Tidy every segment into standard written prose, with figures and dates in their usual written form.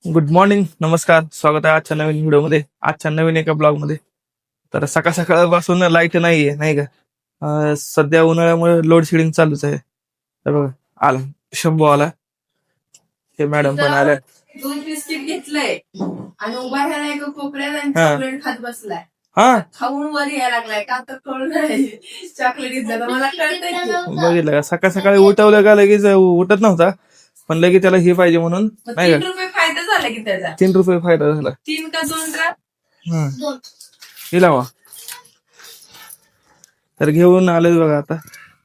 Good morning, नमस्कार. स्वागत आहे आजच्या नवीन व्हिडिओमध्ये, आजच्या नवीन एका ब्लॉग मध्ये. तर सकाळ सकाळपासून लाईट नाहीये, नाही का? सध्या उन्हाळ्यामुळे लोड शेडिंग चालूच आहे. तर बघा, आला शंभू आला, हे मॅडम पण आल्या. 2 बिस्किट घेतलंय आणि उभा राहिला एका कोपऱ्यात आणि हा. चॉकलेट खात बसलाय. हा, खाऊन वर यायला लागलाय का तर कळून नाही चॉकलेट घेतलं मला कळतंय की. बघितलं का? सकाळ सकाळी उठवलं का लगेच उठत नव्हता, पण लगेच त्याला हे पाहिजे म्हणून, मग नाही 3 का? रुपये फायदा झाला की त्याचा. 3 रुपये फायदा झाला. 3 का 2 ग्राम. हा, हे लावा. तर घेऊन आलोय बघा आता.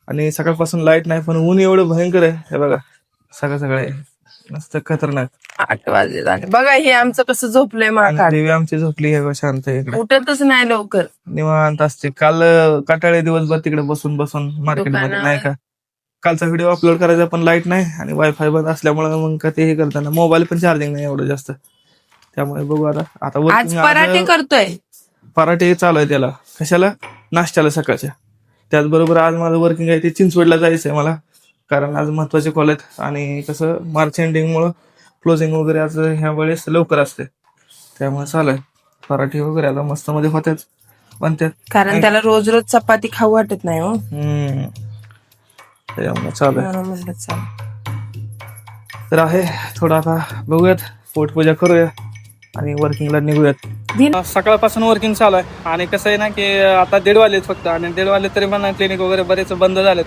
आणि सकाळपासून लाईट नाही, पण ऊन एवढं भयंकर आहे. हे बघा, सकाळ सकाळी मस्त खतरनाक. 8 वाजले झाले बघा. हे आमचं कसं झोपलंय माकाड. देवी आमची झोपली आहे, शांत आहे इकडे, उठतच नाही लवकर. निवांत असते. काल काटाळे दिवसभर तिकडे बसून बसून मार्केटमध्ये, दुकानावर. नाही का? कालचा व्हिडिओ अपलोड करायचा, पण लाईट नाही आणि वायफाय बंद असल्यामुळे मग का ते हे करताना मोबाईल पण चार्जिंग नाही एवढं जास्त. त्यामुळे बघू आता आज working पराठे करतोय. पराठे चालू आहे त्याला. कशाला? नाश्त्याला सकाळच्या. त्याचबरोबर आज माझं वर्किंग आहे ते चिंचवडला जायचंय मला, कारण आज महत्वाचे कॉल आहेत. आणि कसं मार्च एंडिंग मुळे क्लोजिंग वगैरे आज ह्या वेळेस लवकर असते, त्यामुळे चालू आहे. पराठे वगैरे आता मस्त मध्ये होत्यात, बनत्यात. कारण त्याला रोज रोज चपाती खाऊ वाटत नाही हो. त्यामुळे चालू आहे. म्हणून म्हणलं चला. तर आहे थोडं, आता बघूयात, पोटपूजा करूया आणि वर्किंगला निघूयात. सकाळपासून वर्किंग चालू आहे आणि कसं आहे ना की आता 1:30 वाजलेत फक्त, आणि 1:30 वाजले तरी पण क्लिनिक वगैरे बरेच बंद झालेत,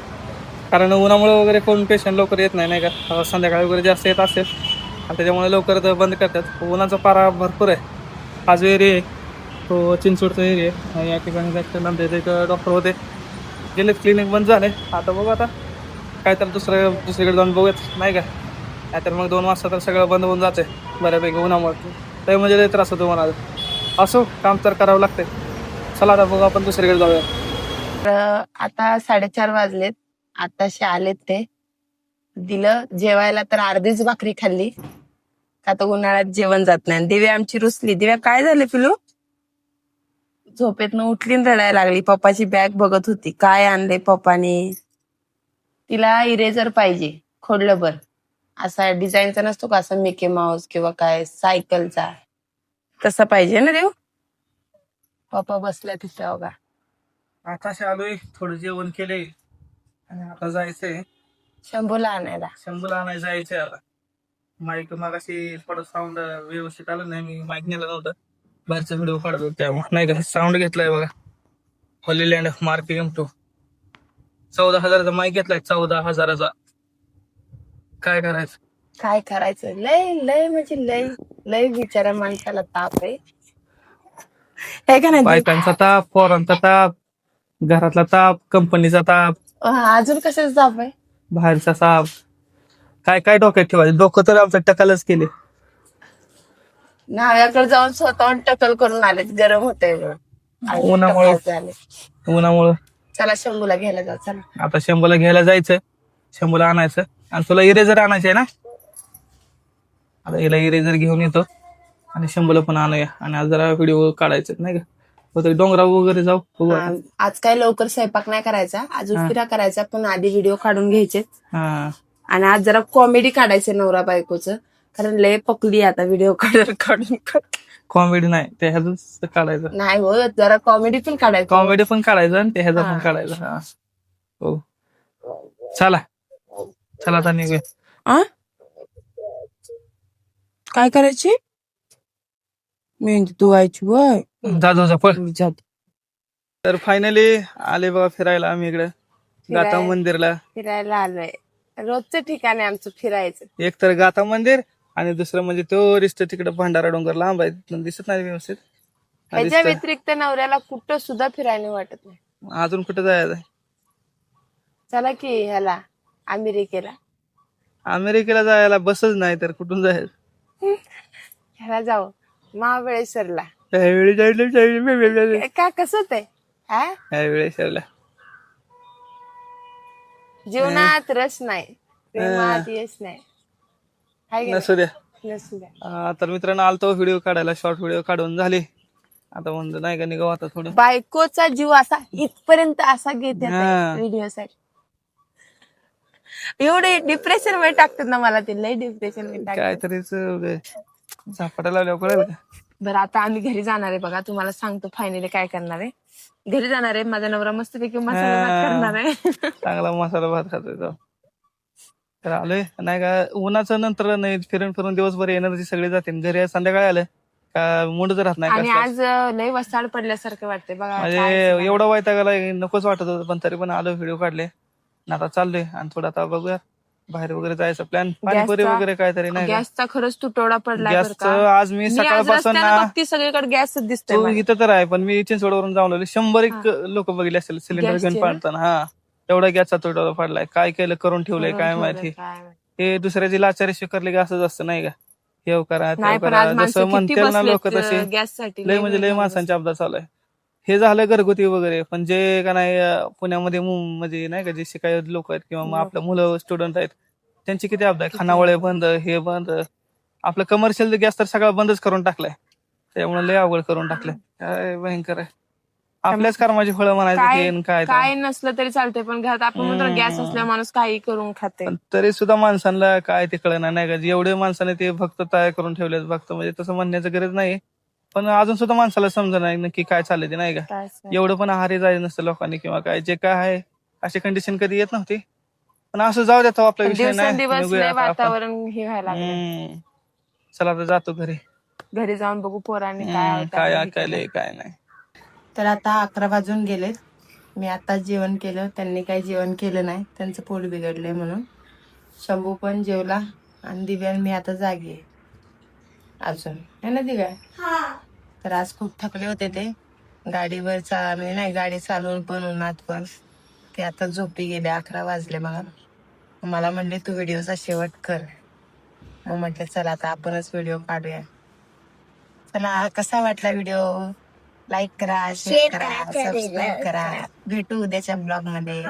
कारण उन्हामुळे वगैरे कोण पेशंट लवकर येत नाही, नाही का? संध्याकाळी वगैरे जास्त येत असेल आणि त्याच्यामुळे लवकर तर बंद करतात. उन्हाचा पारा भरपूर आहे. आज एरिया आहे तो चिंचवडचा एरिया आहे आणि या ठिकाणी त्याच्यानंतर एक डॉक्टर होते, गेलेत, क्लिनिक बंद झाले. आता बघू आता काय तर दुसरीकडे जाऊन बघूयात, नाही का? नाहीतर मग 2 वाजता तर सगळं बंद होऊन जाते बऱ्यापैकी उन्हामुळे. तर म्हणजे लय त्रास होतो मला. असो, काम तर करावं लागतंय. चला आता बघू, आपण दुसरीकडे जाऊया. तर आता 4:30 वाजलेत. आताशे आलेत ते. दिलं जेवायला तर अर्धीच भाकरी खाल्ली, का तर उन्हाळ्यात जेवण जात नाही. दिव्या आमची रुसली. दिव्या काय झाले पिलू? झोपेतनं उठली आणि रडायला लागली. पप्पाची बॅग बघत होती, काय आणले पप्पाने. तिला इरेजर पाहिजे, खोडलंभर असा डिझाईनचा नसतो का, असा मिकी माऊस किंवा काय सायकलचा, तसा पाहिजे ना देव. पप्पा बसल्या तिथं बघा. आताशी आलोय, थोडं जेवण केलंय आणि आता जायचंय शंभूला आणायला. शंभूला आणायला जायचंय आता. माईक मागाशी थोडं साऊंड व्यवस्थित आलं नाही, मी माईक नेलं नव्हतं, बाहेरचा व्हिडिओ काढत होतो त्यामुळे, नाही का? साऊंड घेतलाय बघा, हॉलीलँड मार्क M2, 14,000चा माईक घेतलाय, 14,000चा. काय करायचं? काय करायचं? लय लय म्हणजे लय लय बिचारा माणसाला ताप आहे. हे का नाही? बायकांचा ताप, पोरांचा ताप, घरातला ताप, कंपनीचा ताप, अजून कशाचा ताप आहे? बाहेरचा ताप. काय काय डोक्यात ठेवायचं? डोकं तर आमचं टकालच केले. नाव्याकडे जाऊन स्वतःहून टकल करून आले, गरम होतंय उन्हामुळे. झाले. उन्हामुळं. चला शंभूला घ्यायला जाऊ. चला आता शंभूला घ्यायला जायचं, शंभूला आणायचं. आणि तुला इरेजर आणायचं आहे ना? आता हिला इरेजर घेऊन येतो आणि शंभूला पण आणूया. आणि आज जरा व्हिडिओ काढायचे, नाही का? होतं डोंगराव वगैरे जाऊ, बघू आता. आज काय लवकर स्वयंपाक नाही करायचा, आज उशिरा करायचा, पण आधी व्हिडिओ काढून घ्यायचे. हा, आणि आज जरा कॉमेडी काढायचं नवरा बायकोचं, कारण लय पकली आता व्हिडिओ काढून. कॉमेडी नाही, ते ह्याच काढायचं. नाही हो, जरा कॉमेडी पण काढायचं. कॉमेडी पण काढायचं आणि ते ह्याचा पण काढायचं. हा, हो. चला चला आता निघूया. काय करायची? मेहंदी धुवायची वय. जा पळ. जात. तर फायनली आले बघा फिरायला आम्ही इकडे गाथा मंदिरला. फिरायला आलोय, रोजचं ठिकाण आहे आमचं फिरायचं. एक तर गाथा मंदिर आणि दुसरं म्हणजे तो रिस्ट तिकडे भंडारा डोंगर लांब आहे, दिसत नाही व्यवस्थित. ह्याच्या व्यतिरिक्त नवऱ्याला कुठं सुद्धा फिरायला वाटत नाही. अजून कुठे जायचं? चला की ह्याला अमेरिकेला. अमेरिकेला जायला बसच नाही तर कुठून जायचं? ह्याला जाऊ महाबळेश्वरला. त्यावेळी जायचं का कसं होतंय? वेळेश्वरला. जीवनात रस नाही, प्रेमात यश नाही. हाय का नसू द्या. नाही? नसू द्या. तर मित्रांनो, आलतो व्हिडिओ काढायला, शॉर्ट व्हिडिओ काढून झाले. आता म्हणतो नाही का, निघाव आता थोडं. बायकोचा जीव असा इथपर्यंत असा घेते व्हिडिओ साठी. एवढे डिप्रेशन मध्ये टाकतात ना मला, ते लय डिप्रेशन मध्ये टाकतात. काहीतरीच झापाटा लावल्यावर कळेल का? बरं आता आम्ही घरी जाणार आहे बघा, तुम्हाला सांगतो फायनली काय करणार आहे. घरी जाणार आहे, माझा नवरा मस्तपैकी मसाला भात करणार आहे. चांगला मसाला भात खातोय तो. तर आलोय नाही का, उन्हाचं नंतर नाही फिरून फिरून दिवसभर एनर्जी सगळी जाते. घरी संध्याकाळी आलं का मूडच राहत नाही आणि कसलाच. आज लय वसाड पडल्यासारखं वाटतंय बघा. म्हणजे एवढा वैताग आलाय, नकोच वाटत होतं, पण तरी पण आलो, व्हिडिओ काढले. आणि आता चाललोय आणि थोडं आता बघूया बाहेर वगैरे जायचं प्लॅन, पाणीपुरी वगैरे काहीतरी नाही का. गॅसचा खरंच तुटवडा पडलाय बरं का. गॅसचं आज मी सकाळपासून ना, बघती सगळीकडे गॅसच दिसतोय तू मला. इथं तर आहे पण मी चिंचवडवरून जाऊन आलो, 100 लोक बघितले असेल सिलेंडर घेऊन पाडताना. हा, एवढा गॅसचा तुटवडा पडलाय. काय केलं, करून ठेवलंय काय माहिती. हे दुसऱ्याची लाचारी स्वीकारली की असंच असतं नाही का. हे करा ते करा, जसं म्हणतील ना लोक तसे. गॅससाठी लय म्हणजे लय माणसांची अपघात चालू आहे. हे झालं घरगुती वगैरे, पण जे का नाही पुण्यामध्ये म्हणजे नाही का जे शिकायत लोक आहेत किंवा मग आपलं मुलं स्टुडंट आहेत त्यांची किती अपघात आहे. खानावळे बंद, हे बंद. आपलं कमर्शियल गॅस तर सगळा बंदच करून टाकलाय. त्यामुळे लय अवघड करून टाकलंय. काय भयंकर आहे. आपल्याच कर्माची फळं म्हणायचं काय नसलं तरी चालतंय, पण घरात आपण म्हणतो गॅस असल्यावर माणूस काही करून खाते. पण तरी सुद्धा माणसांना काय ते कळणार नाही का. जेवढे माणसाने ते भक्त तयार करून ठेवले भक्त, म्हणजे तसं म्हणण्याचं गरज नाही, पण अजून सुद्धा माणसाला समजा नाही नक्की काय चाललंय ते नाही का. एवढं पण आहारी जायचं नसतं लोकांनी किंवा काय, जे काय आहे अशी कंडिशन कधी येत नव्हती. पण असं जाऊ द्या, आपला विषय नाही. वातावरण हे व्हायला लागलं. चला आता जातो घरी. घरी जाऊन बघू पोरांनी काय ऐकायलंय काय नाही. तर आता 11 वाजून गेलेत. मी आता जेवण केलं, त्यांनी काही जेवण केलं नाही, त्यांचं पोट बिघडलंय म्हणून. शंभू पण जेवला आणि दिव्या मी आता जागी आहे अजून, है ना दिव्या. तर आज खूप थकले होते ते गाडीवर म्हणजे नाही गाडी चालवून पण उन्हात पण. ते आता झोपी गेले. 11 वाजले मला म्हणले तू व्हिडिओचा शेवट कर. मग म्हटलं चला आता आपणच व्हिडिओ काढूया. चला, कसा वाटला व्हिडिओ? लाईक करा, शेअर करा, सबस्क्राईब करा. भेटू उद्याच्या ब्लॉग मध्ये.